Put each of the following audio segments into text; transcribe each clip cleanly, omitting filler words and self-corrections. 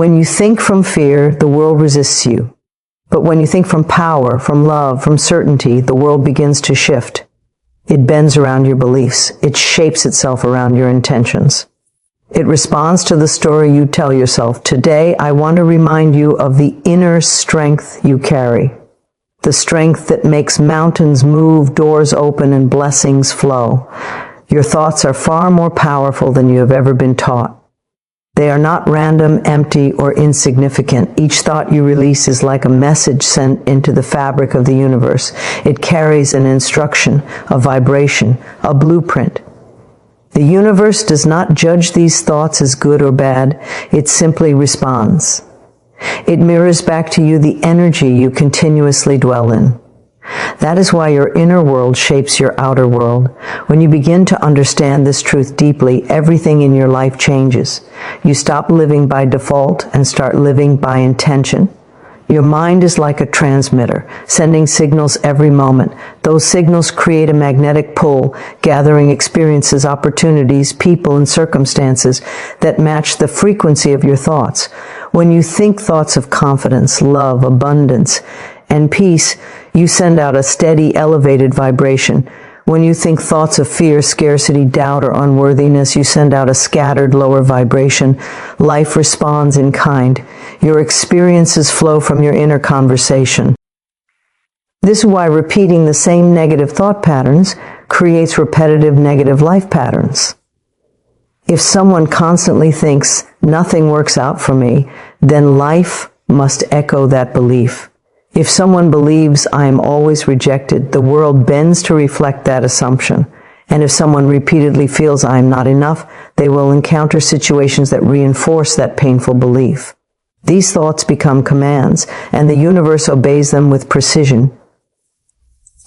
When you think from fear, the world resists you. But when you think from power, from love, from certainty, the world begins to shift. It bends around your beliefs. It shapes itself around your intentions. It responds to the story you tell yourself. Today, I want to remind you of the inner strength you carry. The strength that makes mountains move, doors open, and blessings flow. Your thoughts are far more powerful than you have ever been taught. They are not random, empty, or insignificant. Each thought you release is like a message sent into the fabric of the universe. It carries an instruction, a vibration, a blueprint. The universe does not judge these thoughts as good or bad. It simply responds. It mirrors back to you the energy you continuously dwell in. That is why your inner world shapes your outer world. When you begin to understand this truth deeply, everything in your life changes. You stop living by default and start living by intention. Your mind is like a transmitter, sending signals every moment. Those signals create a magnetic pull, gathering experiences, opportunities, people, and circumstances that match the frequency of your thoughts. When you think thoughts of confidence, love, abundance, and peace, you send out a steady, elevated vibration. When you think thoughts of fear, scarcity, doubt, or unworthiness, you send out a scattered, lower vibration. Life responds in kind. Your experiences flow from your inner conversation. This is why repeating the same negative thought patterns creates repetitive negative life patterns. If someone constantly thinks, nothing works out for me, then life must echo that belief. If someone believes I am always rejected, the world bends to reflect that assumption. And if someone repeatedly feels I am not enough, they will encounter situations that reinforce that painful belief. These thoughts become commands, and the universe obeys them with precision.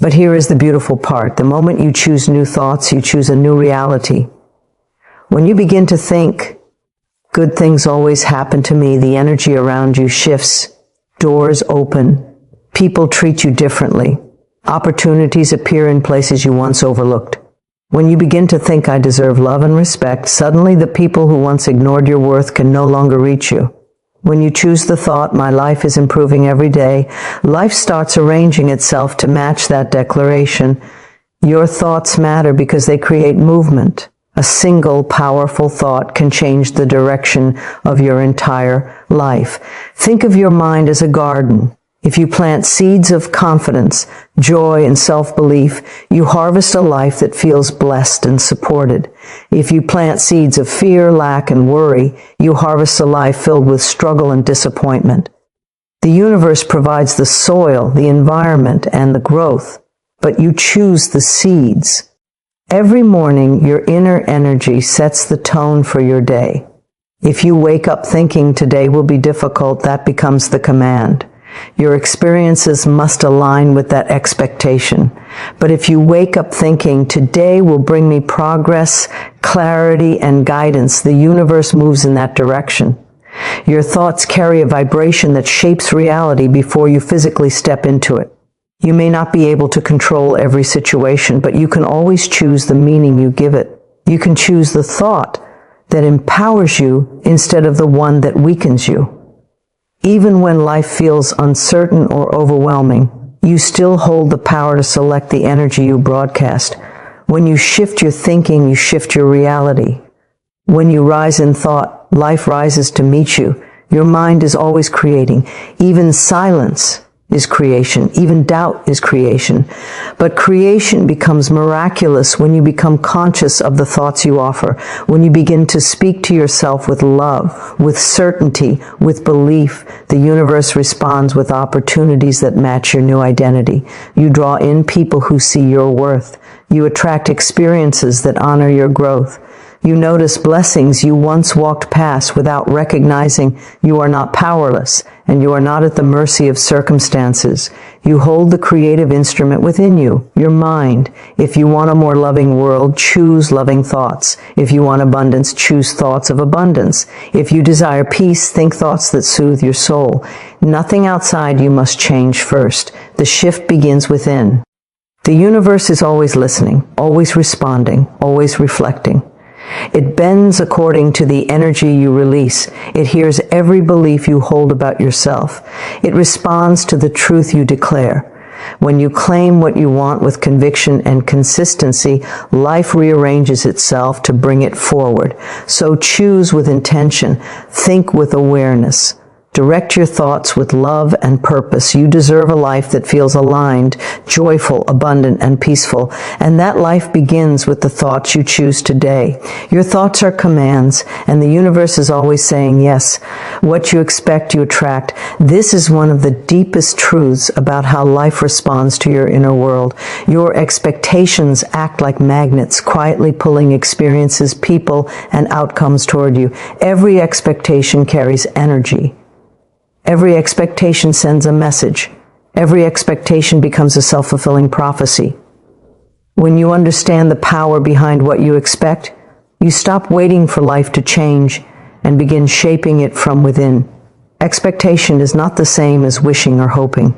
But here is the beautiful part. The moment you choose new thoughts, you choose a new reality. When you begin to think, good things always happen to me, the energy around you shifts, doors open, people treat you differently. Opportunities appear in places you once overlooked. When you begin to think I deserve love and respect, suddenly the people who once ignored your worth can no longer reach you. When you choose the thought, my life is improving every day, life starts arranging itself to match that declaration. Your thoughts matter because they create movement. A single powerful thought can change the direction of your entire life. Think of your mind as a garden. If you plant seeds of confidence, joy, and self-belief, you harvest a life that feels blessed and supported. If you plant seeds of fear, lack, and worry, you harvest a life filled with struggle and disappointment. The universe provides the soil, the environment, and the growth, but you choose the seeds. Every morning, your inner energy sets the tone for your day. If you wake up thinking today will be difficult, that becomes the command. Your experiences must align with that expectation. But if you wake up thinking, today will bring me progress, clarity, and guidance, the universe moves in that direction. Your thoughts carry a vibration that shapes reality before you physically step into it. You may not be able to control every situation, but you can always choose the meaning you give it. You can choose the thought that empowers you instead of the one that weakens you. Even when life feels uncertain or overwhelming, you still hold the power to select the energy you broadcast. When you shift your thinking, you shift your reality. When you rise in thought, life rises to meet you. Your mind is always creating. Even silence is creation. Even doubt is creation. But creation becomes miraculous when you become conscious of the thoughts you offer, when you begin to speak to yourself with love, with certainty, with belief. The universe responds with opportunities that match your new identity. You draw in people who see your worth. You attract experiences that honor your growth. You notice blessings you once walked past without recognizing you are not powerless, and you are not at the mercy of circumstances. You hold the creative instrument within you, your mind. If you want a more loving world, choose loving thoughts. If you want abundance, choose thoughts of abundance. If you desire peace, think thoughts that soothe your soul. Nothing outside you must change first. The shift begins within. The universe is always listening, always responding, always reflecting. It bends according to the energy you release. It hears every belief you hold about yourself. It responds to the truth you declare. When you claim what you want with conviction and consistency, life rearranges itself to bring it forward. So choose with intention. Think with awareness. Direct your thoughts with love and purpose. You deserve a life that feels aligned, joyful, abundant, and peaceful. And that life begins with the thoughts you choose today. Your thoughts are commands, and the universe is always saying yes. What you expect, you attract. This is one of the deepest truths about how life responds to your inner world. Your expectations act like magnets, quietly pulling experiences, people, and outcomes toward you. Every expectation carries energy. Every expectation sends a message. Every expectation becomes a self-fulfilling prophecy. When you understand the power behind what you expect, you stop waiting for life to change and begin shaping it from within. Expectation is not the same as wishing or hoping.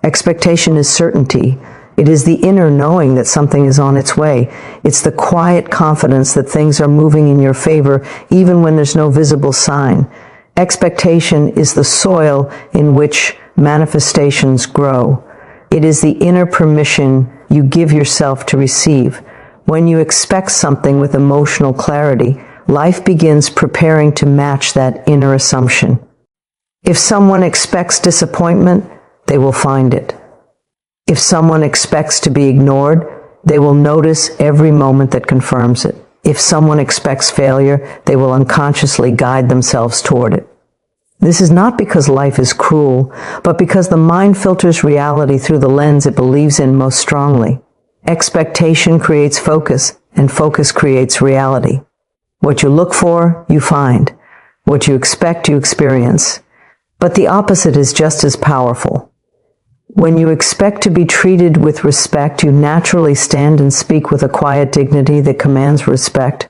Expectation is certainty. It is the inner knowing that something is on its way. It's the quiet confidence that things are moving in your favor even when there's no visible sign. Expectation is the soil in which manifestations grow. It is the inner permission you give yourself to receive. When you expect something with emotional clarity, life begins preparing to match that inner assumption. If someone expects disappointment, they will find it. If someone expects to be ignored, they will notice every moment that confirms it. If someone expects failure, they will unconsciously guide themselves toward it. This is not because life is cruel, but because the mind filters reality through the lens it believes in most strongly. Expectation creates focus, and focus creates reality. What you look for, you find. What you expect, you experience. But the opposite is just as powerful. When you expect to be treated with respect, you naturally stand and speak with a quiet dignity that commands respect.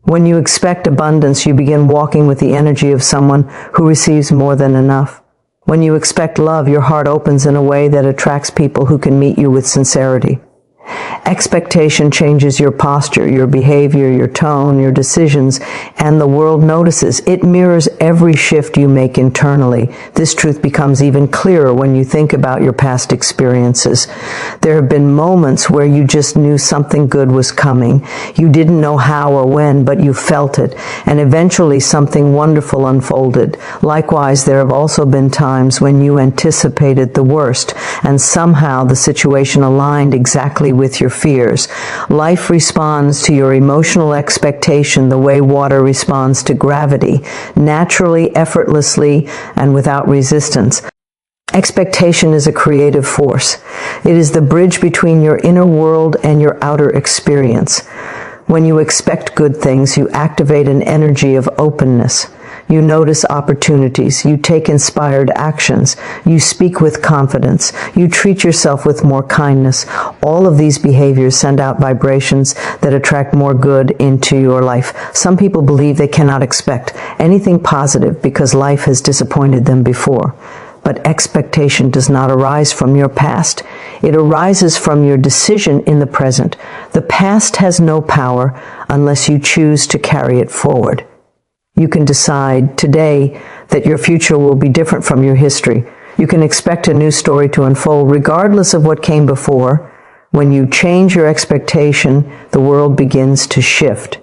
When you expect abundance, you begin walking with the energy of someone who receives more than enough. When you expect love, your heart opens in a way that attracts people who can meet you with sincerity. Expectation changes your posture, your behavior, your tone, your decisions, and the world notices. It mirrors every shift you make internally. This truth becomes even clearer when you think about your past experiences. There have been moments where you just knew something good was coming. You didn't know how or when, but you felt it, and eventually something wonderful unfolded. Likewise, there have also been times when you anticipated the worst, and somehow the situation aligned exactly with your fears. Life responds to your emotional expectation the way water responds to gravity, naturally, effortlessly, and without resistance. Expectation is a creative force. It is the bridge between your inner world and your outer experience. When you expect good things, you activate an energy of openness. You notice opportunities. You take inspired actions. You speak with confidence. You treat yourself with more kindness. All of these behaviors send out vibrations that attract more good into your life. Some people believe they cannot expect anything positive because life has disappointed them before. But expectation does not arise from your past. It arises from your decision in the present. The past has no power unless you choose to carry it forward. You can decide today that your future will be different from your history. You can expect a new story to unfold regardless of what came before. When you change your expectation, the world begins to shift.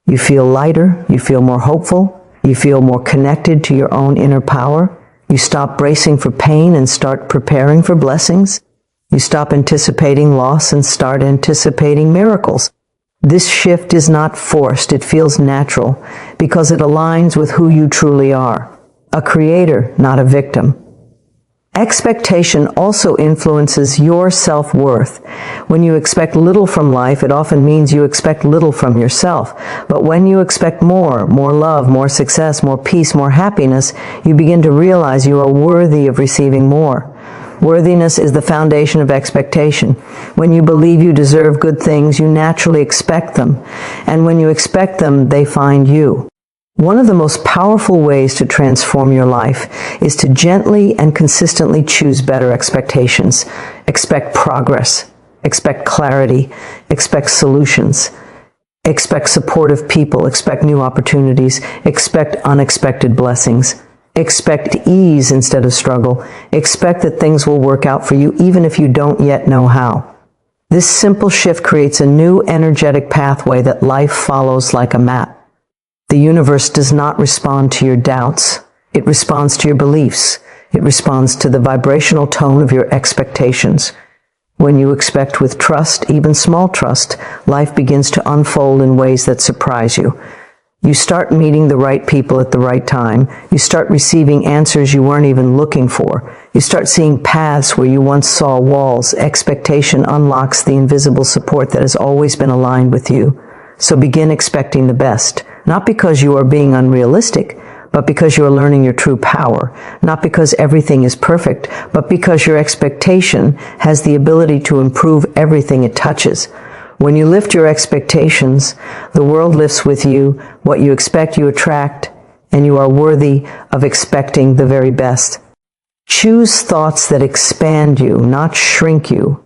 You feel lighter, you feel more hopeful, you feel more connected to your own inner power. You stop bracing for pain and start preparing for blessings. You stop anticipating loss and start anticipating miracles. This shift is not forced, it feels natural, because it aligns with who you truly are, a creator, not a victim. Expectation also influences your self-worth. When you expect little from life, it often means you expect little from yourself. But when you expect more love, more success, more peace, more happiness, you begin to realize you are worthy of receiving more. Worthiness is the foundation of expectation. When you believe you deserve good things, you naturally expect them. And when you expect them, they find you. One of the most powerful ways to transform your life is to gently and consistently choose better expectations. Expect progress. Expect clarity. Expect solutions. Expect supportive people, expect new opportunities, expect unexpected blessings. Expect ease instead of struggle. Expect that things will work out for you even if you don't yet know how. This simple shift creates a new energetic pathway that life follows like a map. The universe does not respond to your doubts. It responds to your beliefs. It responds to the vibrational tone of your expectations. When you expect with trust, even small trust, life begins to unfold in ways that surprise you. You start meeting the right people at the right time. You start receiving answers you weren't even looking for. You start seeing paths where you once saw walls. Expectation unlocks the invisible support that has always been aligned with you. So begin expecting the best, not because you are being unrealistic, but because you are learning your true power. Not because everything is perfect, but because your expectation has the ability to improve everything it touches. When you lift your expectations, the world lifts with you. What you expect, you attract, and you are worthy of expecting the very best. Choose thoughts that expand you, not shrink you.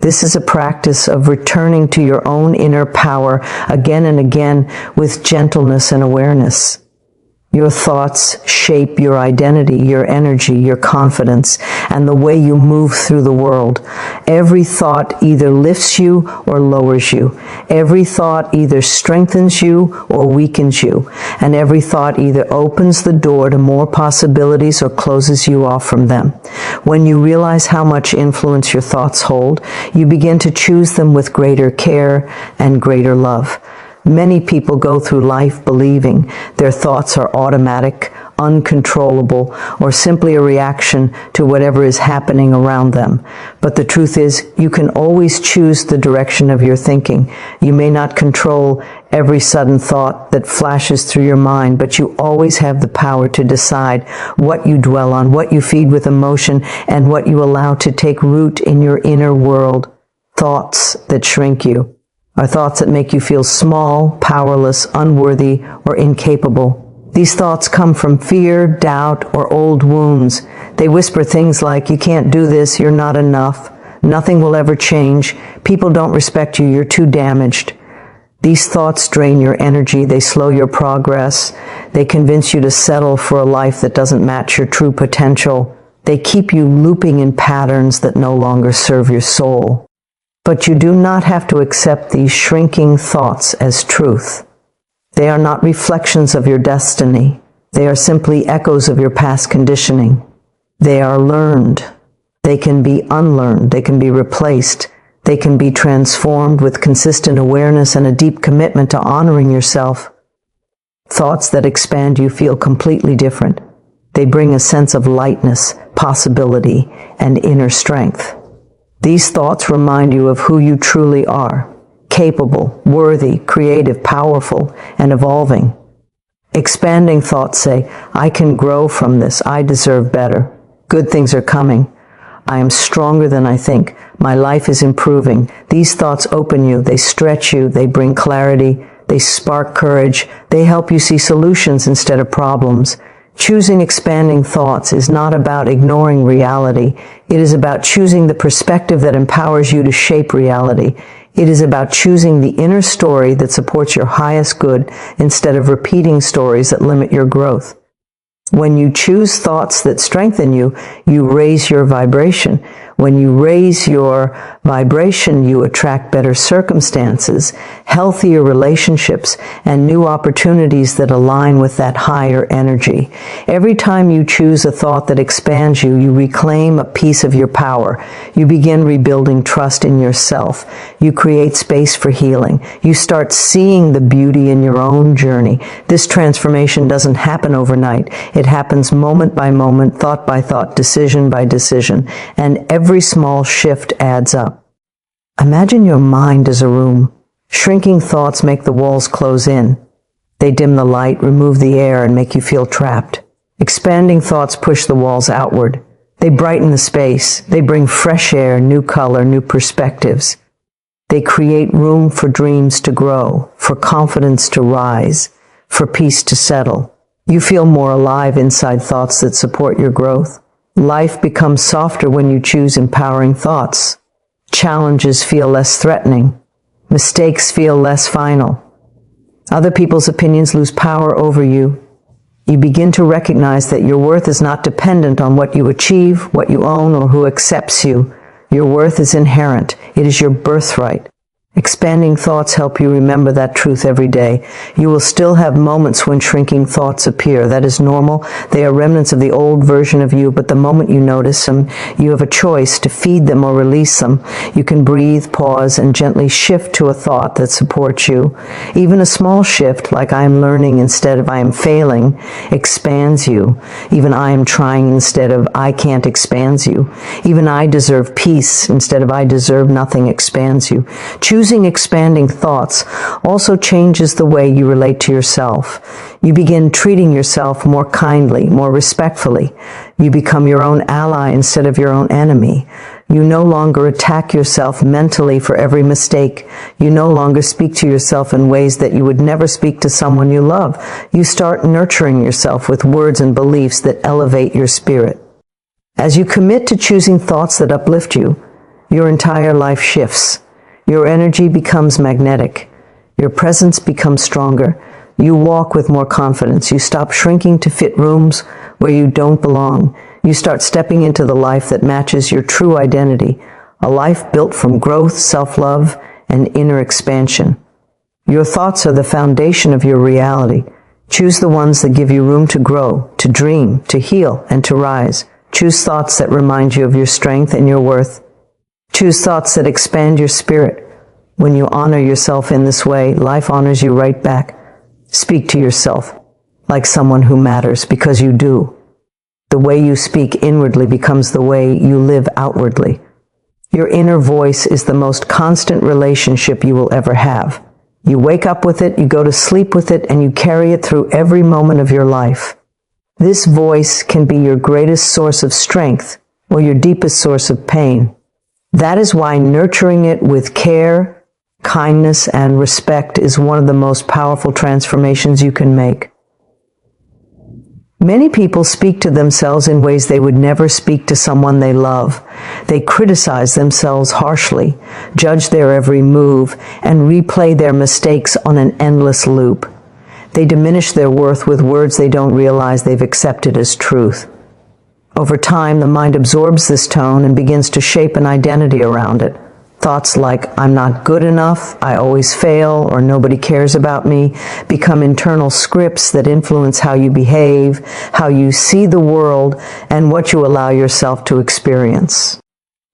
This is a practice of returning to your own inner power again and again with gentleness and awareness. Your thoughts shape your identity, your energy, your confidence, and the way you move through the world. Every thought either lifts you or lowers you. Every thought either strengthens you or weakens you. And every thought either opens the door to more possibilities or closes you off from them. When you realize how much influence your thoughts hold, you begin to choose them with greater care and greater love. Many people go through life believing their thoughts are automatic, uncontrollable, or simply a reaction to whatever is happening around them. But the truth is, you can always choose the direction of your thinking. You may not control every sudden thought that flashes through your mind, but you always have the power to decide what you dwell on, what you feed with emotion, and what you allow to take root in your inner world. Thoughts that shrink you are thoughts that make you feel small, powerless, unworthy, or incapable. These thoughts come from fear, doubt, or old wounds. They whisper things like, you can't do this, you're not enough, nothing will ever change, people don't respect you, you're too damaged. These thoughts drain your energy, they slow your progress, they convince you to settle for a life that doesn't match your true potential. They keep you looping in patterns that no longer serve your soul. But you do not have to accept these shrinking thoughts as truth. They are not reflections of your destiny. They are simply echoes of your past conditioning. They are learned. They can be unlearned. They can be replaced. They can be transformed with consistent awareness and a deep commitment to honoring yourself. Thoughts that expand you feel completely different. They bring a sense of lightness, possibility, and inner strength. These thoughts remind you of who you truly are, capable, worthy, creative, powerful, and evolving. Expanding thoughts say, I can grow from this, I deserve better, good things are coming, I am stronger than I think, my life is improving. These thoughts open you, they stretch you, they bring clarity, they spark courage, they help you see solutions instead of problems. Choosing expanding thoughts is not about ignoring reality. It is about choosing the perspective that empowers you to shape reality. It is about choosing the inner story that supports your highest good instead of repeating stories that limit your growth. When you choose thoughts that strengthen you, you raise your vibration. When you raise your vibration, you attract better circumstances, healthier relationships, and new opportunities that align with that higher energy. Every time you choose a thought that expands you, you reclaim a piece of your power. You begin rebuilding trust in yourself. You create space for healing. You start seeing the beauty in your own journey. This transformation doesn't happen overnight. It happens moment by moment, thought by thought, decision by decision, and every small shift adds up. Imagine your mind as a room. Shrinking thoughts make the walls close in. They dim the light, remove the air, and make you feel trapped. Expanding thoughts push the walls outward. They brighten the space. They bring fresh air, new color, new perspectives. They create room for dreams to grow, for confidence to rise, for peace to settle. You feel more alive inside thoughts that support your growth. Life becomes softer when you choose empowering thoughts. Challenges feel less threatening. Mistakes feel less final. Other people's opinions lose power over you. You begin to recognize that your worth is not dependent on what you achieve, what you own, or who accepts you. Your worth is inherent. It is your birthright. Expanding thoughts help you remember that truth every day. You will still have moments when shrinking thoughts appear. That is normal. They are remnants of the old version of you, but the moment you notice them, you have a choice to feed them or release them. You can breathe, pause, and gently shift to a thought that supports you. Even a small shift, like I am learning instead of I am failing, expands you. Even I am trying instead of I can't expands you. Even I deserve peace instead of I deserve nothing expands you. Choosing expanding thoughts also changes the way you relate to yourself. You begin treating yourself more kindly, more respectfully. You become your own ally instead of your own enemy. You no longer attack yourself mentally for every mistake. You no longer speak to yourself in ways that you would never speak to someone you love. You start nurturing yourself with words and beliefs that elevate your spirit. As you commit to choosing thoughts that uplift you, your entire life shifts. Your energy becomes magnetic. Your presence becomes stronger. You walk with more confidence. You stop shrinking to fit rooms where you don't belong. You start stepping into the life that matches your true identity, a life built from growth, self-love, and inner expansion. Your thoughts are the foundation of your reality. Choose the ones that give you room to grow, to dream, to heal, and to rise. Choose thoughts that remind you of your strength and your worth. Choose thoughts that expand your spirit. When you honor yourself in this way, life honors you right back. Speak to yourself like someone who matters, because you do. The way you speak inwardly becomes the way you live outwardly. Your inner voice is the most constant relationship you will ever have. You wake up with it, you go to sleep with it, and you carry it through every moment of your life. This voice can be your greatest source of strength or your deepest source of pain. That is why nurturing it with care, kindness, and respect is one of the most powerful transformations you can make. Many people speak to themselves in ways they would never speak to someone they love. They criticize themselves harshly, judge their every move, and replay their mistakes on an endless loop. They diminish their worth with words they don't realize they've accepted as truth. Over time, the mind absorbs this tone and begins to shape an identity around it. Thoughts like, I'm not good enough, I always fail, or nobody cares about me, become internal scripts that influence how you behave, how you see the world, and what you allow yourself to experience.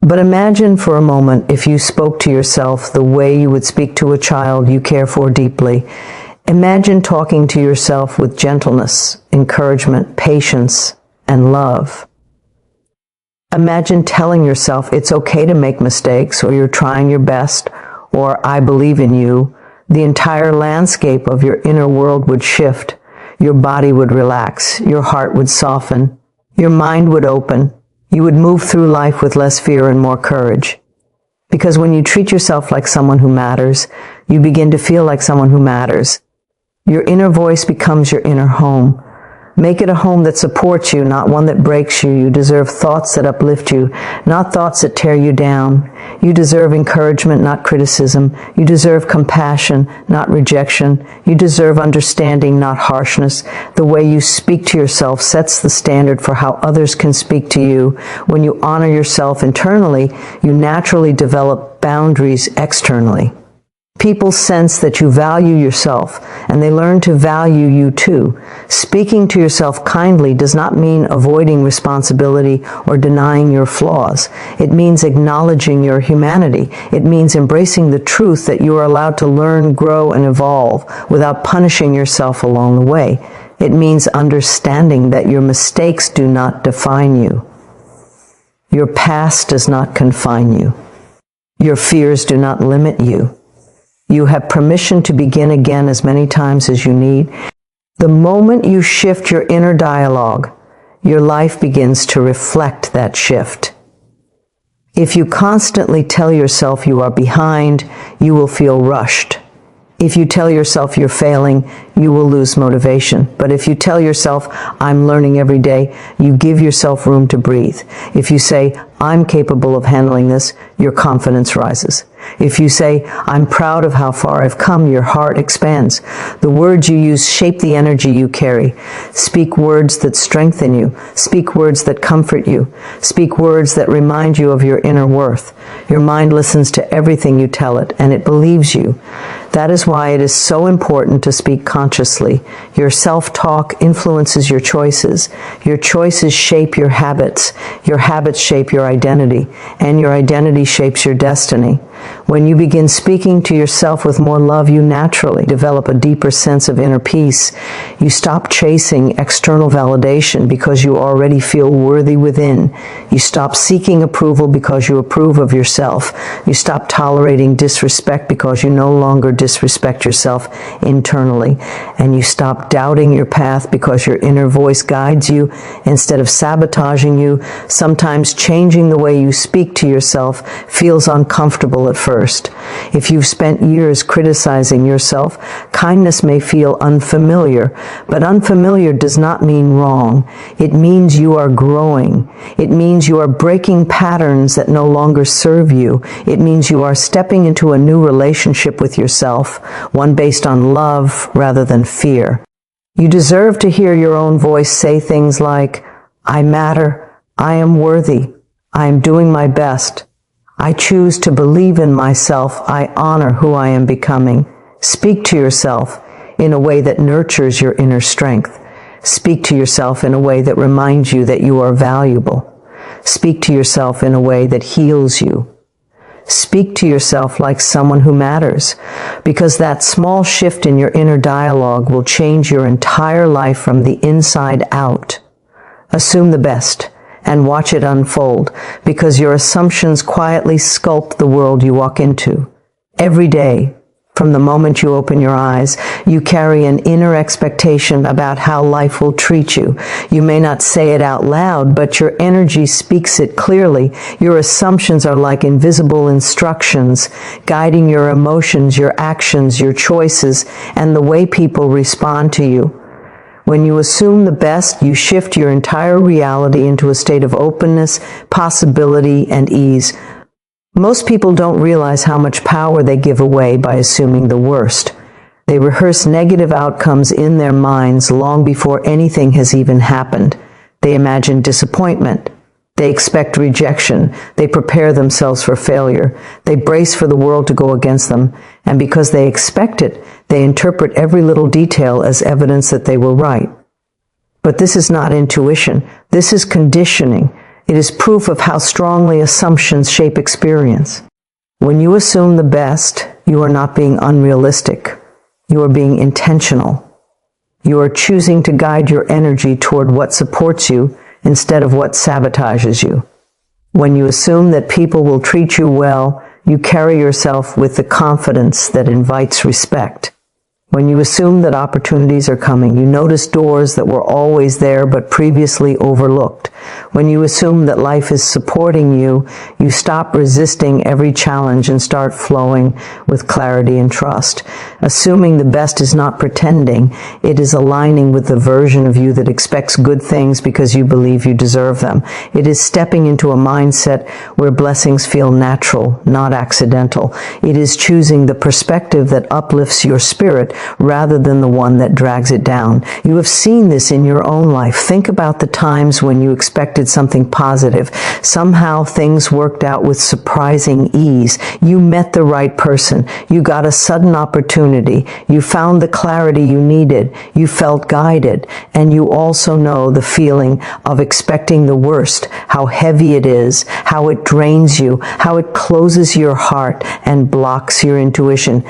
But imagine for a moment if you spoke to yourself the way you would speak to a child you care for deeply. Imagine talking to yourself with gentleness, encouragement, patience, and love. Imagine telling yourself it's okay to make mistakes, or you're trying your best, or I believe in you. The entire landscape of your inner world would shift. Your body would relax. Your heart would soften. Your mind would open. You would move through life with less fear and more courage. Because when you treat yourself like someone who matters, you begin to feel like someone who matters. Your inner voice becomes your inner home. Make it a home that supports you, not one that breaks you. You deserve thoughts that uplift you, not thoughts that tear you down. You deserve encouragement, not criticism. You deserve compassion, not rejection. You deserve understanding, not harshness. The way you speak to yourself sets the standard for how others can speak to you. When you honor yourself internally, you naturally develop boundaries externally. People sense that you value yourself, and they learn to value you too. Speaking to yourself kindly does not mean avoiding responsibility or denying your flaws. It means acknowledging your humanity. It means embracing the truth that you are allowed to learn, grow, and evolve without punishing yourself along the way. It means understanding that your mistakes do not define you. Your past does not confine you. Your fears do not limit you. You have permission to begin again as many times as you need. The moment you shift your inner dialogue, your life begins to reflect that shift. If you constantly tell yourself you are behind, you will feel rushed. If you tell yourself you're failing, you will lose motivation. But if you tell yourself, I'm learning every day, you give yourself room to breathe. If you say, I'm capable of handling this, your confidence rises. If you say, I'm proud of how far I've come, your heart expands. The words you use shape the energy you carry. Speak words that strengthen you. Speak words that comfort you. Speak words that remind you of your inner worth. Your mind listens to everything you tell it, and it believes you. That is why it is so important to speak consciously. Your self-talk influences your choices. Your choices shape your habits. Your habits shape your identity, and your identity shapes your destiny. When you begin speaking to yourself with more love, you naturally develop a deeper sense of inner peace. You stop chasing external validation because you already feel worthy within. You stop seeking approval because you approve of yourself. You stop tolerating disrespect because you no longer disrespect yourself internally. And you stop doubting your path because your inner voice guides you instead of sabotaging you. Sometimes changing the way you speak to yourself feels uncomfortable at first. If you've spent years criticizing yourself, kindness may feel unfamiliar, but unfamiliar does not mean wrong. It means you are growing. It means you are breaking patterns that no longer serve you. It means you are stepping into a new relationship with yourself, one based on love rather than fear. You deserve to hear your own voice say things like, I matter, I am worthy, I am doing my best. I choose to believe in myself. I honor who I am becoming. Speak to yourself in a way that nurtures your inner strength. Speak to yourself in a way that reminds you that you are valuable. Speak to yourself in a way that heals you. Speak to yourself like someone who matters, because that small shift in your inner dialogue will change your entire life from the inside out. Assume the best and watch it unfold, because your assumptions quietly sculpt the world you walk into. Every day, from the moment you open your eyes, you carry an inner expectation about how life will treat you. You may not say it out loud, but your energy speaks it clearly. Your assumptions are like invisible instructions, guiding your emotions, your actions, your choices, and the way people respond to you. When you assume the best, you shift your entire reality into a state of openness, possibility, and ease. Most people don't realize how much power they give away by assuming the worst. They rehearse negative outcomes in their minds long before anything has even happened. They imagine disappointment. They expect rejection. They prepare themselves for failure. They brace for the world to go against them. And because they expect it, they interpret every little detail as evidence that they were right. But this is not intuition. This is conditioning. It is proof of how strongly assumptions shape experience. When you assume the best, you are not being unrealistic. You are being intentional. You are choosing to guide your energy toward what supports you instead of what sabotages you. When you assume that people will treat you well, you carry yourself with the confidence that invites respect. When you assume that opportunities are coming, you notice doors that were always there but previously overlooked. When you assume that life is supporting you, you stop resisting every challenge and start flowing with clarity and trust. Assuming the best is not pretending, it is aligning with the version of you that expects good things because you believe you deserve them. It is stepping into a mindset where blessings feel natural, not accidental. It is choosing the perspective that uplifts your spirit rather than the one that drags it down. You have seen this in your own life. Think about the times when you expected something positive. Somehow things worked out with surprising ease. You met the right person. You got a sudden opportunity. You found the clarity you needed. You felt guided. And you also know the feeling of expecting the worst, how heavy it is, how it drains you, how it closes your heart and blocks your intuition.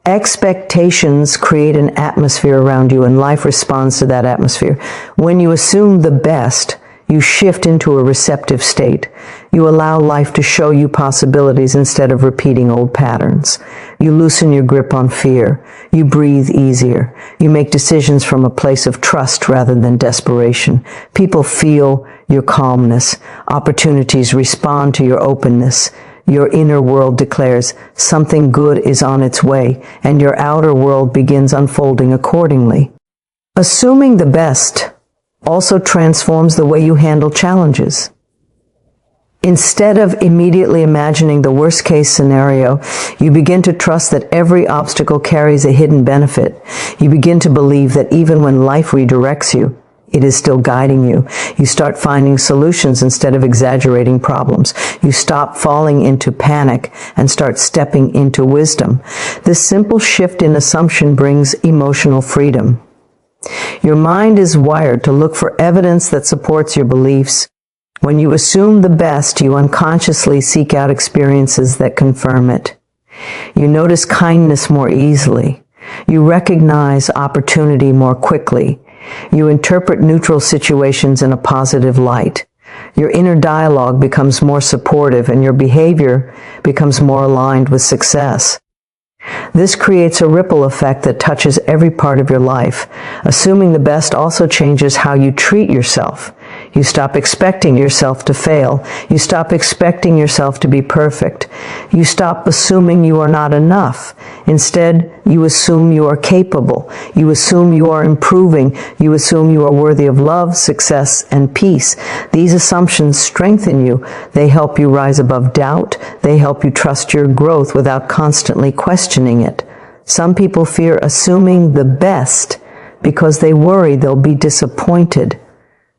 Expectations create an atmosphere around you, and life responds to that atmosphere. When you assume the best, you shift into a receptive state. You allow life to show you possibilities instead of repeating old patterns. You loosen your grip on fear. You breathe easier. You make decisions from a place of trust rather than desperation. People feel your calmness. Opportunities respond to your openness. Your inner world declares something good is on its way, and your outer world begins unfolding accordingly. Assuming the best also transforms the way you handle challenges. Instead of immediately imagining the worst-case scenario, you begin to trust that every obstacle carries a hidden benefit. You begin to believe that even when life redirects you, it is still guiding you. You start finding solutions instead of exaggerating problems. You stop falling into panic and start stepping into wisdom. This simple shift in assumption brings emotional freedom. Your mind is wired to look for evidence that supports your beliefs. When you assume the best, you unconsciously seek out experiences that confirm it. You notice kindness more easily. You recognize opportunity more quickly. You interpret neutral situations in a positive light. Your inner dialogue becomes more supportive, and your behavior becomes more aligned with success. This creates a ripple effect that touches every part of your life. Assuming the best also changes how you treat yourself. You stop expecting yourself to fail. You stop expecting yourself to be perfect. You stop assuming you are not enough. Instead, you assume you are capable. You assume you are improving. You assume you are worthy of love, success, and peace. These assumptions strengthen you. They help you rise above doubt. They help you trust your growth without constantly questioning it. Some people fear assuming the best because they worry they'll be disappointed.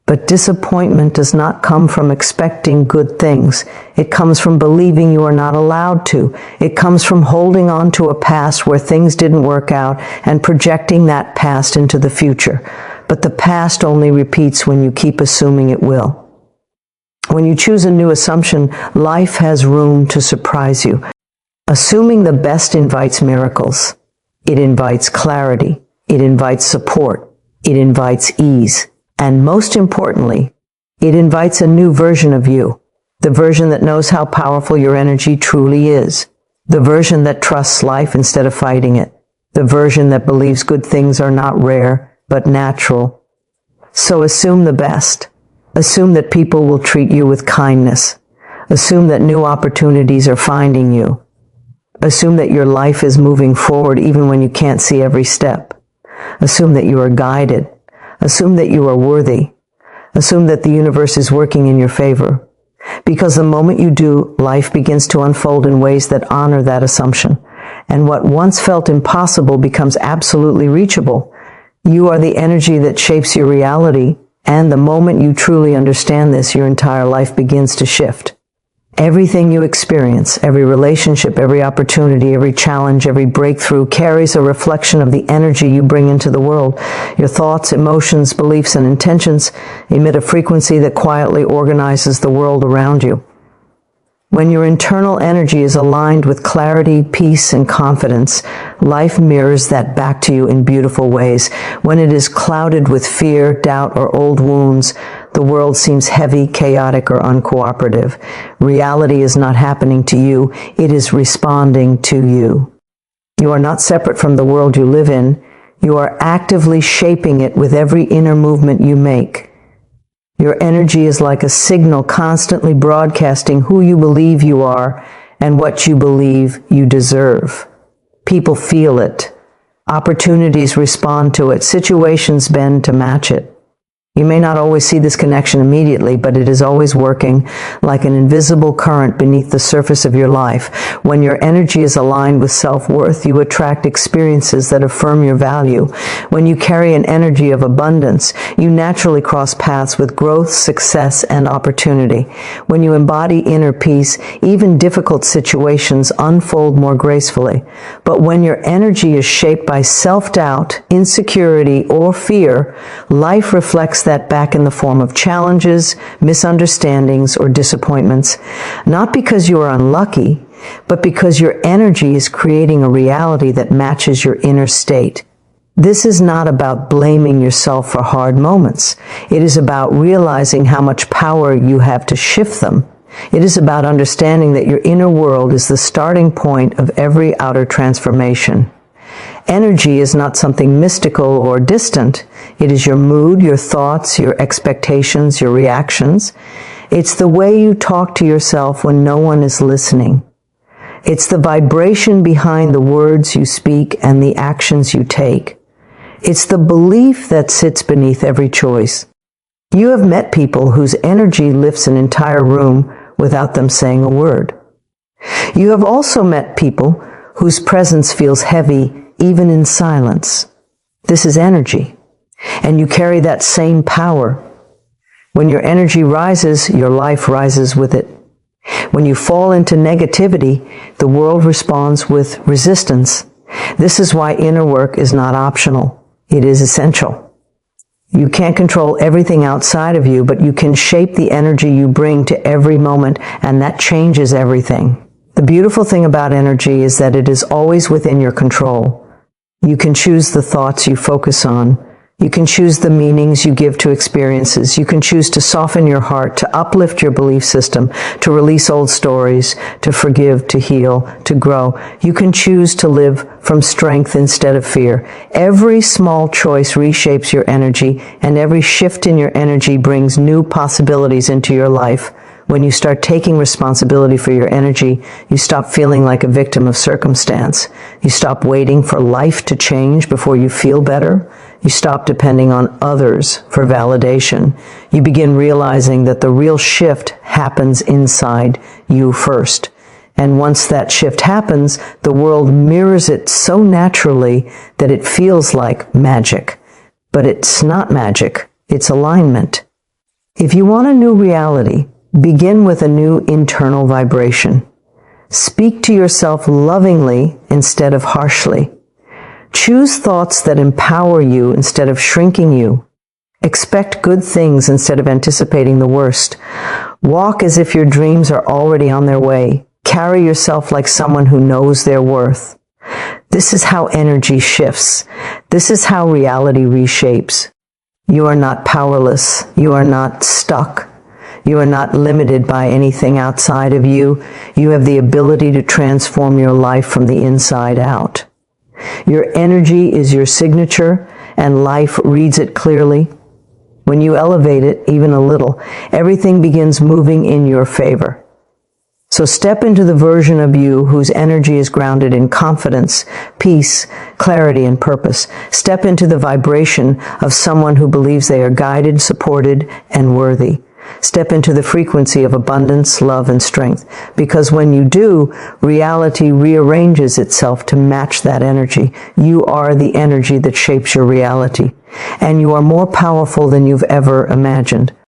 But disappointment does not come from expecting good things. It comes from believing you are not allowed to. It comes from holding on to a past where things didn't work out and projecting that past into the future. But the past only repeats when you keep assuming it will. When you choose a new assumption, life has room to surprise you. Assuming the best invites miracles. It invites clarity. It invites support. It invites ease. And most importantly, it invites a new version of you, the version that knows how powerful your energy truly is, the version that trusts life instead of fighting it, the version that believes good things are not rare, but natural. So assume the best. Assume that people will treat you with kindness. Assume that new opportunities are finding you. Assume that your life is moving forward even when you can't see every step. Assume that you are guided. Assume that you are worthy. Assume that the universe is working in your favor. Because the moment you do, life begins to unfold in ways that honor that assumption. And what once felt impossible becomes absolutely reachable. You are the energy that shapes your reality, and the moment you truly understand this, your entire life begins to shift. Everything you experience, every relationship, every opportunity, every challenge, every breakthrough carries a reflection of the energy you bring into the world. Your thoughts, emotions, beliefs, and intentions emit a frequency that quietly organizes the world around you. When your internal energy is aligned with clarity, peace, and confidence, life mirrors that back to you in beautiful ways. When it is clouded with fear, doubt, or old wounds, the world seems heavy, chaotic, or uncooperative. Reality is not happening to you, it is responding to you. You are not separate from the world you live in. You are actively shaping it with every inner movement you make. Your energy is like a signal constantly broadcasting who you believe you are and what you believe you deserve. People feel it. Opportunities respond to it. Situations bend to match it. You may not always see this connection immediately, but it is always working like an invisible current beneath the surface of your life. When your energy is aligned with self-worth, you attract experiences that affirm your value. When you carry an energy of abundance, you naturally cross paths with growth, success, and opportunity. When you embody inner peace, even difficult situations unfold more gracefully. But when your energy is shaped by self-doubt, insecurity, or fear, life reflects that back in the form of challenges, misunderstandings, or disappointments, not because you are unlucky, but because your energy is creating a reality that matches your inner state. This is not about blaming yourself for hard moments. It is about realizing how much power you have to shift them. It is about understanding that your inner world is the starting point of every outer transformation. Energy is not something mystical or distant. It is your mood, your thoughts, your expectations, your reactions. It's the way you talk to yourself when no one is listening. It's the vibration behind the words you speak and the actions you take. It's the belief that sits beneath every choice. You have met people whose energy lifts an entire room without them saying a word. You have also met people whose presence feels heavy even in silence. This is energy, and you carry that same power. When your energy rises, your life rises with it. When you fall into negativity, the world responds with resistance. This is why inner work is not optional. It is essential. You can't control everything outside of you, but you can shape the energy you bring to every moment, and that changes everything. The beautiful thing about energy is that it is always within your control. You can choose the thoughts you focus on. You can choose the meanings you give to experiences. You can choose to soften your heart, to uplift your belief system, to release old stories, to forgive, to heal, to grow. You can choose to live from strength instead of fear. Every small choice reshapes your energy, and every shift in your energy brings new possibilities into your life. When you start taking responsibility for your energy, you stop feeling like a victim of circumstance. You stop waiting for life to change before you feel better. You stop depending on others for validation. You begin realizing that the real shift happens inside you first. And once that shift happens, the world mirrors it so naturally that it feels like magic. But it's not magic, it's alignment. If you want a new reality, begin with a new internal vibration. Speak to yourself lovingly instead of harshly. Choose thoughts that empower you instead of shrinking you. Expect good things instead of anticipating the worst. Walk as if your dreams are already on their way. Carry yourself like someone who knows their worth. This is how energy shifts. This is how reality reshapes. You are not powerless. You are not stuck. You are not limited by anything outside of you. You have the ability to transform your life from the inside out. Your energy is your signature, and life reads it clearly. When you elevate it even a little, everything begins moving in your favor. So step into the version of you whose energy is grounded in confidence, peace, clarity, and purpose. Step into the vibration of someone who believes they are guided, supported, and worthy. Step into the frequency of abundance, love, and strength. Because when you do, reality rearranges itself to match that energy. You are the energy that shapes your reality. And you are more powerful than you've ever imagined.